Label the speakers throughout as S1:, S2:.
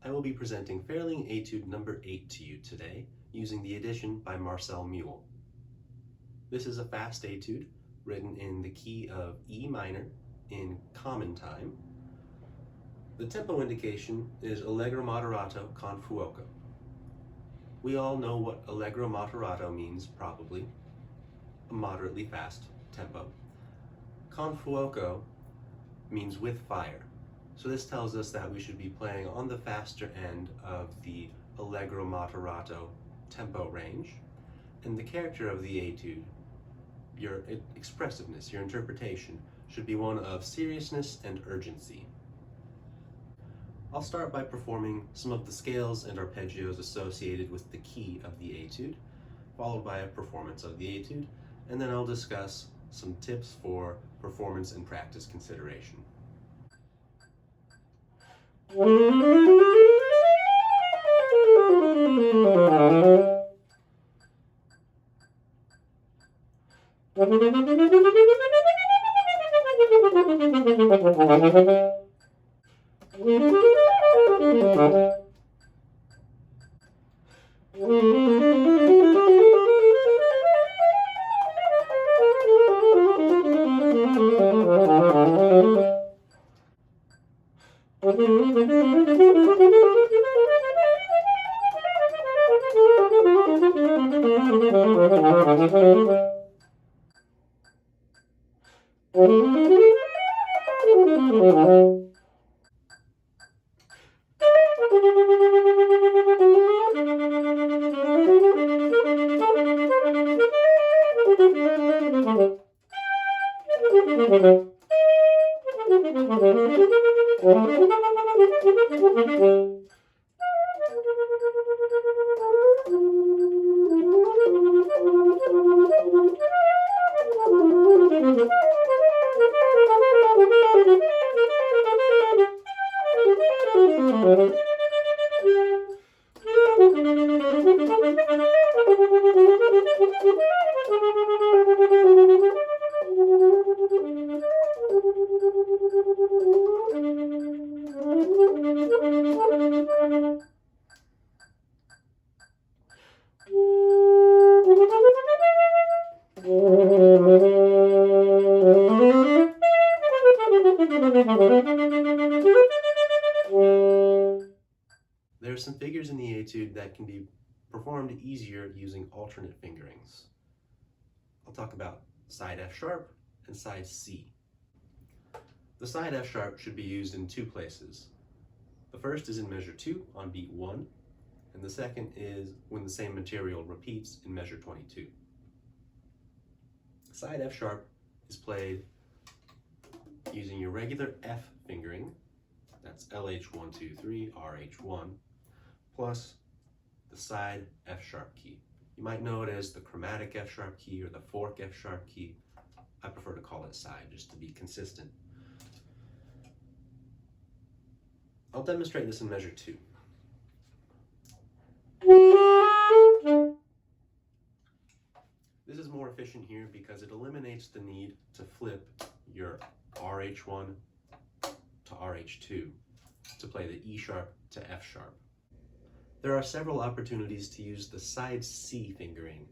S1: I will be presenting Ferling Etude number 8 to you today, using the edition by Marcel Mule. This is a fast etude written in the key of E minor in common time. The tempo indication is Allegro moderato con fuoco. We all know what Allegro moderato means, probably, a moderately fast tempo. Con fuoco means with fire. So this tells us that we should be playing on the faster end of the Allegro moderato tempo range. And the character of the etude, your expressiveness, your interpretation, should be one of seriousness and urgency. I'll start by performing some of the scales and arpeggios associated with the key of the etude, followed by a performance of the etude, and then I'll discuss some tips for performance and practice consideration. There are some figures in the etude that can be performed easier using alternate fingerings. I'll talk about side F sharp and side C. The side F sharp should be used in two places. The first is in measure 2 on beat 1, and the second is when the same material repeats in measure 22. Side F sharp is played using your regular F fingering, that's LH1, 2, 3, RH1, plus the side F sharp key. You might know it as the chromatic F sharp key or the fork F sharp key. I prefer to call it side just to be consistent. I'll demonstrate this in measure 2. This is more efficient here because it eliminates the need to flip your RH1 to RH2 to play the E sharp to F sharp. There are several opportunities to use the side C fingering.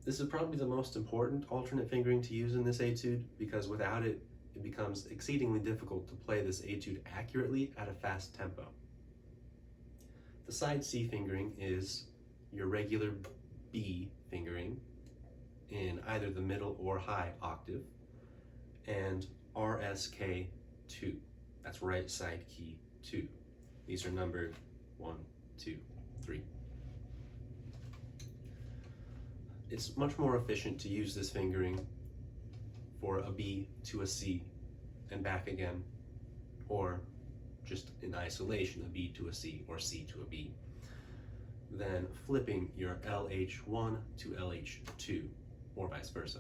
S1: This is probably the most important alternate fingering to use in this etude because without it, it becomes exceedingly difficult to play this etude accurately at a fast tempo. The side C fingering is your regular B fingering in either the middle or high octave, and RSK2, that's right side key 2. These are numbered 1, 2, 3. It's much more efficient to use this fingering for a B to a C and back again, or just in isolation, a B to a C or C to a B, than flipping your LH1 to LH2 or vice versa.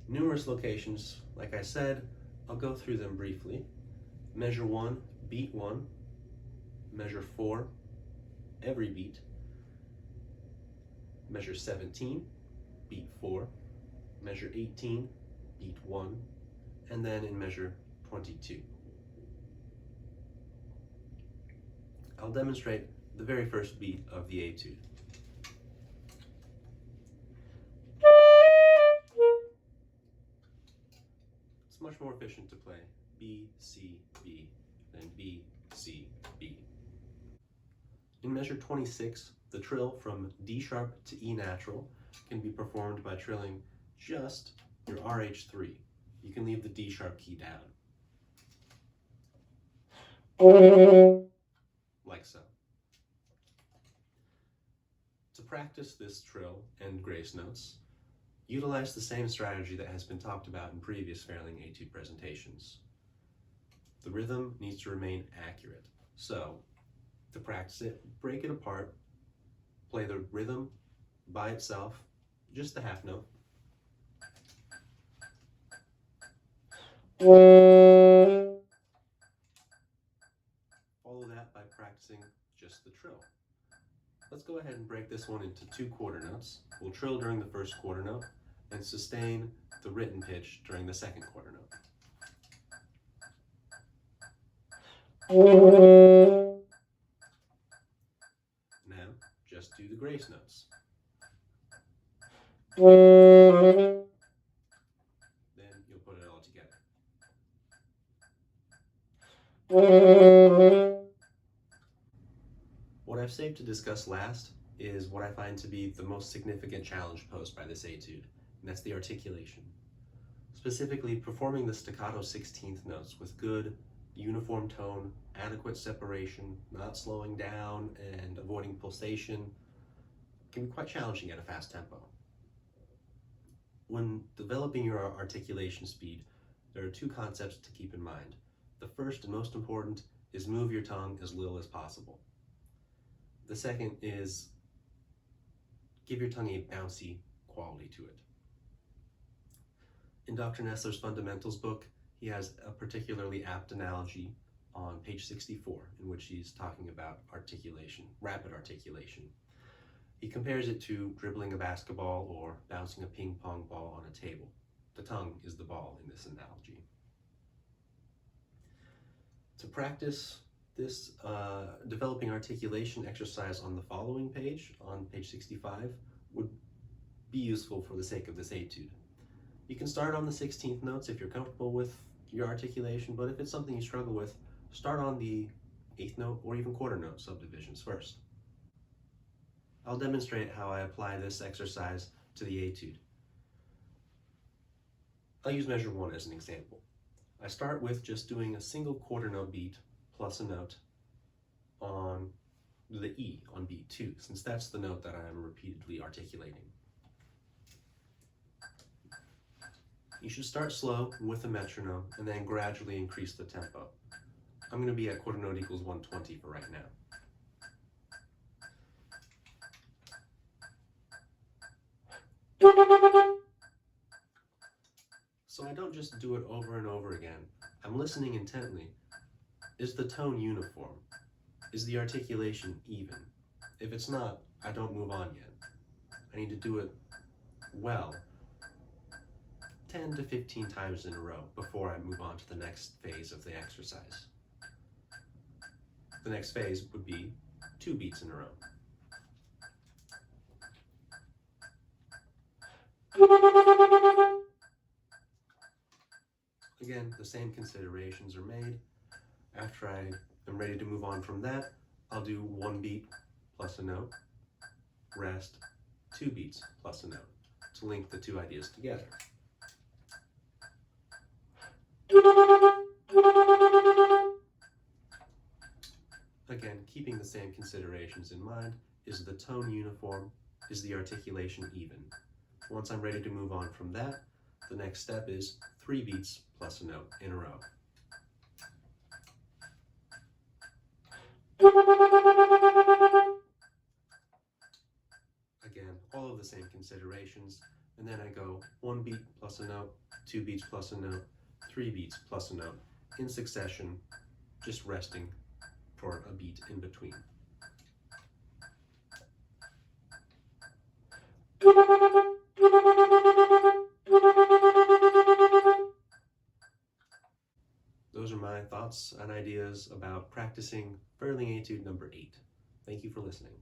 S1: Numerous locations, like I said, I'll go through them briefly. Measure 1, beat 1, measure 4, every beat, measure 17, beat 4, measure 18, beat 1, and then in measure 22. I'll demonstrate the very first beat of the etude. It's much more efficient to play B, C, B than B, C, B. In measure 26, the trill from D sharp to E natural can be performed by trilling just your RH3. You can leave the D sharp key down. Like so. To practice this trill and grace notes, utilize the same strategy that has been talked about in previous Ferling Etude presentations. The rhythm needs to remain accurate. So, to practice it, break it apart, play the rhythm by itself, just the half note. Follow that by practicing just the trill. Let's go ahead and break this one into 2 quarter notes. We'll trill during the first quarter note and sustain the written pitch during the second quarter note. Now, just do the grace notes. Then you'll put it all together. What I've saved to discuss last is what I find to be the most significant challenge posed by this etude, and that's the articulation. Specifically, performing the staccato 16th notes with good, uniform tone, adequate separation, not slowing down and avoiding pulsation can be quite challenging at a fast tempo. When developing your articulation speed, there are 2 concepts to keep in mind. The first and most important is move your tongue as little as possible. The second is give your tongue a bouncy quality to it. In Dr. Nessler's Fundamentals book, he has a particularly apt analogy on page 64 in which he's talking about articulation, rapid articulation. He compares it to dribbling a basketball or bouncing a ping pong ball on a table. The tongue is the ball in this analogy. To practice this developing articulation exercise on the following page, on page 65, would be useful for the sake of this etude. You can start on the 16th notes if you're comfortable with your articulation, but if it's something you struggle with, start on the 8th note or even quarter note subdivisions first. I'll demonstrate how I apply this exercise to the etude. I'll use measure 1 as an example. I start with just doing a single quarter note beat plus a note on the E on beat 2, since that's the note that I am repeatedly articulating. You should start slow with a metronome and then gradually increase the tempo. I'm going to be at quarter note equals 120 for right now. So I don't just do it over and over again. I'm listening intently. Is the tone uniform? Is the articulation even? If it's not, I don't move on yet. I need to do it well 10 to 15 times in a row before I move on to the next phase of the exercise. The next phase would be 2 beats in a row. Again, the same considerations are made. After I am ready to move on from that, I'll do 1 beat plus a note, rest, 2 beats plus a note to link the 2 ideas together. Again, keeping the same considerations in mind, is the tone uniform? Is the articulation even? Once I'm ready to move on from that, the next step is 3 beats plus a note in a row. Again, all of the same considerations, and then I go 1 beat plus a note, 2 beats plus a note, 3 beats plus a note, in succession, just resting for a beat in between. Those are my thoughts and ideas about practicing Ferling Etude number 8. Thank you for listening.